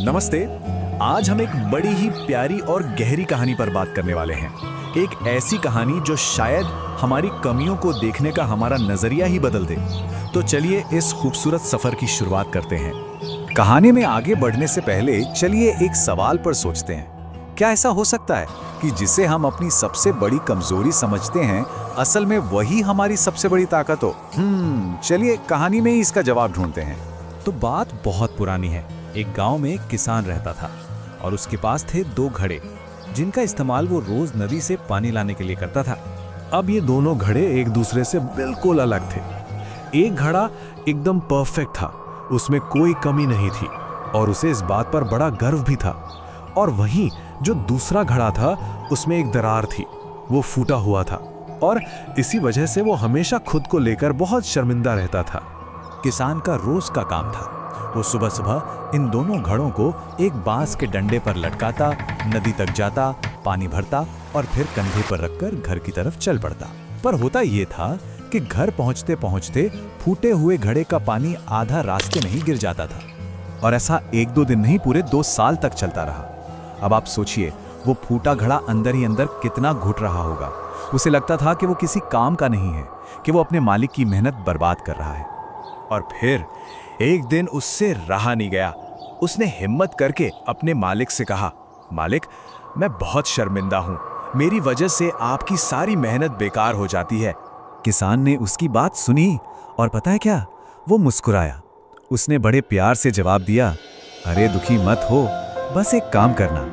नमस्ते। आज हम एक बड़ी ही प्यारी और गहरी कहानी पर बात करने वाले हैं। एक ऐसी कहानी जो शायद हमारी कमियों को देखने का हमारा नजरिया ही बदल दे। तो चलिए इस खूबसूरत सफर की शुरुआत करते हैं। कहानी में आगे बढ़ने से पहले चलिए एक सवाल पर सोचते हैं। क्या ऐसा हो सकता है कि जिसे हम अपनी सबसे बड़ी कमजोरी समझते हैं, असल में वही हमारी सबसे बड़ी ताकत हो? चलिए कहानी में ही इसका जवाब ढूंढते हैं। तो बात बहुत पुरानी है। एक गांव में एक किसान रहता था और उसके पास थे दो घड़े, जिनका इस्तेमाल वो रोज नदी से पानी लाने के लिए करता था। अब ये दोनों घड़े एक दूसरे से बिल्कुल अलग थे। एक घड़ा एकदम परफेक्ट था, उसमें कोई कमी नहीं थी और उसे इस बात पर बड़ा गर्व भी था। और वहीं जो दूसरा घड़ा था, उसमें एक दरार थी, वो फूटा हुआ था और इसी वजह से वो हमेशा खुद को लेकर बहुत शर्मिंदा रहता था। किसान का रोज का काम था, वो सुबह सुबह इन दोनों घड़ों को एक बांस के डंडे पर लटकाता, नदी तक जाता, पानी भरता और फिर कंधे पर रखकर घर की तरफ चल पड़ता। पर होता ये था कि घर पहुंचते पहुंचते फूटे हुए घड़े का पानी आधा रास्ते में ही गिर जाता था। और ऐसा एक दो दिन नहीं, पूरे 2 साल तक चलता रहा। अब आप सोचिए, वो फूटा घड़ा अंदर ही अंदर कितना घुट रहा होगा। उसे लगता था कि वो किसी काम का नहीं है, कि वो अपने मालिक की मेहनत बर्बाद कर रहा है। और फिर एक दिन उससे रहा नहीं गया। उसने हिम्मत करके अपने मालिक से कहा, मालिक, मैं बहुत शर्मिंदा हूँ, मेरी वजह से आपकी सारी मेहनत बेकार हो जाती है। किसान ने उसकी बात सुनी और पता है क्या, वो मुस्कुराया। उसने बड़े प्यार से जवाब दिया, अरे दुखी मत हो, बस एक काम करना,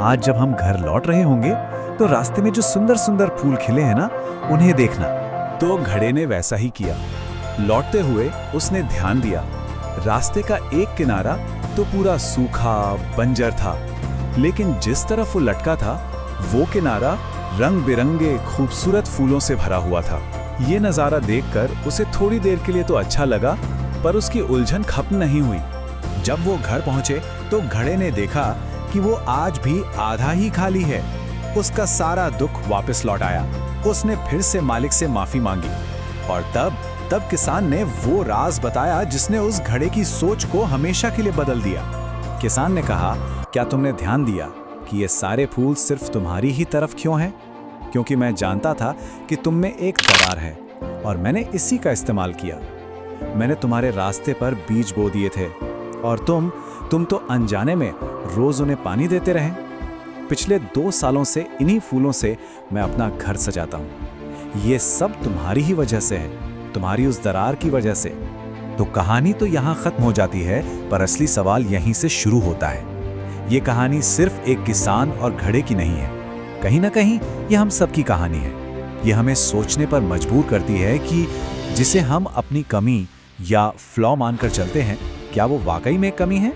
आज जब हम घर लौट रहे होंगे तो रास्ते में जो सुंदर सुंदर फूल खिले हैं ना, उन्हें देखना। तो घड़े ने वैसा ही किया। लौटते हुए उसने ध्यान दिया, रास्ते का एक किनारा तो पूरा सूखा बंजर था, लेकिन जिस तरफ वो लटका था वो किनारा रंग बिरंगे खूबसूरत फूलों से भरा हुआ था। ये नज़ारा देखकर उसे थोड़ी देर के लिए तो अच्छा लगा, पर उसकी उलझन खत्म नहीं हुई। जब वो घर पहुंचे तो घड़े ने देखा कि वो आज भी आधा ही खाली है। उसका सारा दुख वापस लौट आया। उसने फिर से मालिक से माफी मांगी और तब किसान ने वो राज बताया जिसने उस घड़े की सोच को हमेशा के लिए बदल दिया। किसान ने कहा, क्या तुमने ध्यान दिया कि ये सारे फूल सिर्फ तुम्हारी ही तरफ क्यों हैं? क्योंकि मैं जानता था कि तुम में एक दरार है और मैंने इसी का इस्तेमाल किया। मैंने तुम्हारे रास्ते पर बीज बो दिए थे और तुम तो अनजाने में रोज उन्हें पानी देते रहे। पिछले 2 सालों से इन्हीं फूलों से मैं अपना घर सजाता हूँ। ये सब तुम्हारी ही वजह से है, तुम्हारी उस दरार की वजह से। तो कहानी तो यहाँ खत्म हो जाती है, पर असली सवाल यहीं से शुरू होता है। ये कहानी सिर्फ एक किसान और घड़े की नहीं है, कहीं ना कहीं ये हम सबकी कहानी है। ये हमें सोचने पर मजबूर करती है कि जिसे हम अपनी कमी या फ्लॉ मानकर चलते हैं, क्या वो वाकई में कमी है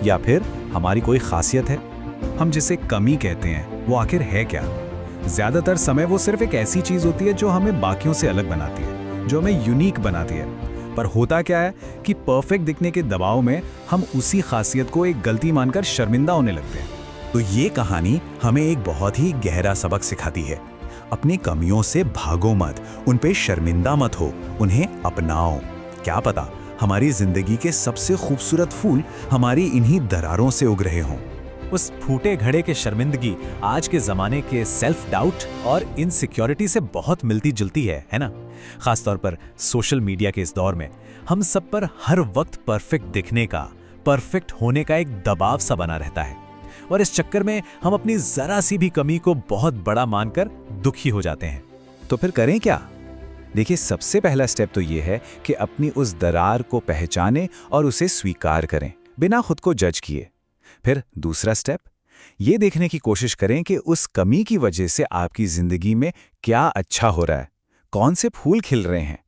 या फिर हमारी कोई खासियत है। हम जिसे कमी कहते हैं वो आखिर है क्या? ज्यादातर समय वो सिर्फ एक ऐसी चीज होती है जो हमें बाकियों से अलग बनाती है, जो हमें यूनिक बनाती है। पर होता क्या है कि परफेक्ट दिखने के दबाव में हम उसी खासियत को एक गलती मानकर शर्मिंदा होने लगते हैं। तो ये कहानी हमें एक बहुत ही गहरा सबक सिखाती है। अपनी कमियों से भागो मत, उन पे शर्मिंदा मत हो, उन्हें अपनाओ। क्या पता हमारी जिंदगी के सबसे खूबसूरत फूल हमारी इन्हीं दरारों से उग रहे हों। उस फूटे घड़े के शर्मिंदगी आज के जमाने के सेल्फ डाउट और इनसिक्योरिटी से बहुत मिलती जुलती है ना? खासतौर पर सोशल मीडिया के इस दौर में हम सब पर हर वक्त परफेक्ट दिखने का, परफेक्ट होने का एक दबाव सा बना रहता है और इस चक्कर में हम अपनी जरा सी भी कमी को बहुत बड़ा मानकर दुखी हो जाते हैं। तो फिर करें क्या? देखिए, सबसे पहला स्टेप तो ये है कि अपनी उस दरार को पहचानें और उसे स्वीकार करें, बिना खुद को जज किए। फिर दूसरा स्टेप, ये देखने की कोशिश करें कि उस कमी की वजह से आपकी जिंदगी में क्या अच्छा हो रहा है, कौन से फूल खिल रहे हैं।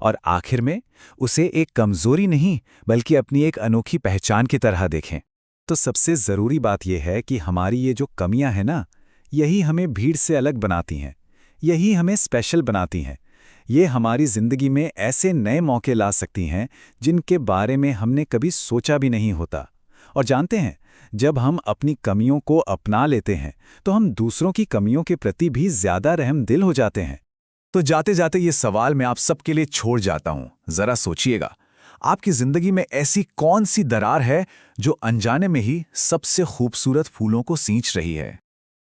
और आखिर में उसे एक कमजोरी नहीं बल्कि अपनी एक अनोखी पहचान की तरह देखें। तो सबसे जरूरी बात यह है कि हमारी ये जो कमियां हैं ना, यही हमें भीड़ से अलग बनाती हैं, यही हमें स्पेशल बनाती हैं। ये हमारी जिंदगी में ऐसे नए मौके ला सकती हैं जिनके बारे में हमने कभी सोचा भी नहीं होता। और जानते हैं, जब हम अपनी कमियों को अपना लेते हैं तो हम दूसरों की कमियों के प्रति भी ज्यादा रहमदिल हो जाते हैं। तो जाते जाते ये सवाल मैं आप सबके लिए छोड़ जाता हूं, जरा सोचिएगा, आपकी जिंदगी में ऐसी कौन सी दरार है जो अनजाने में ही सबसे खूबसूरत फूलों को सींच रही है?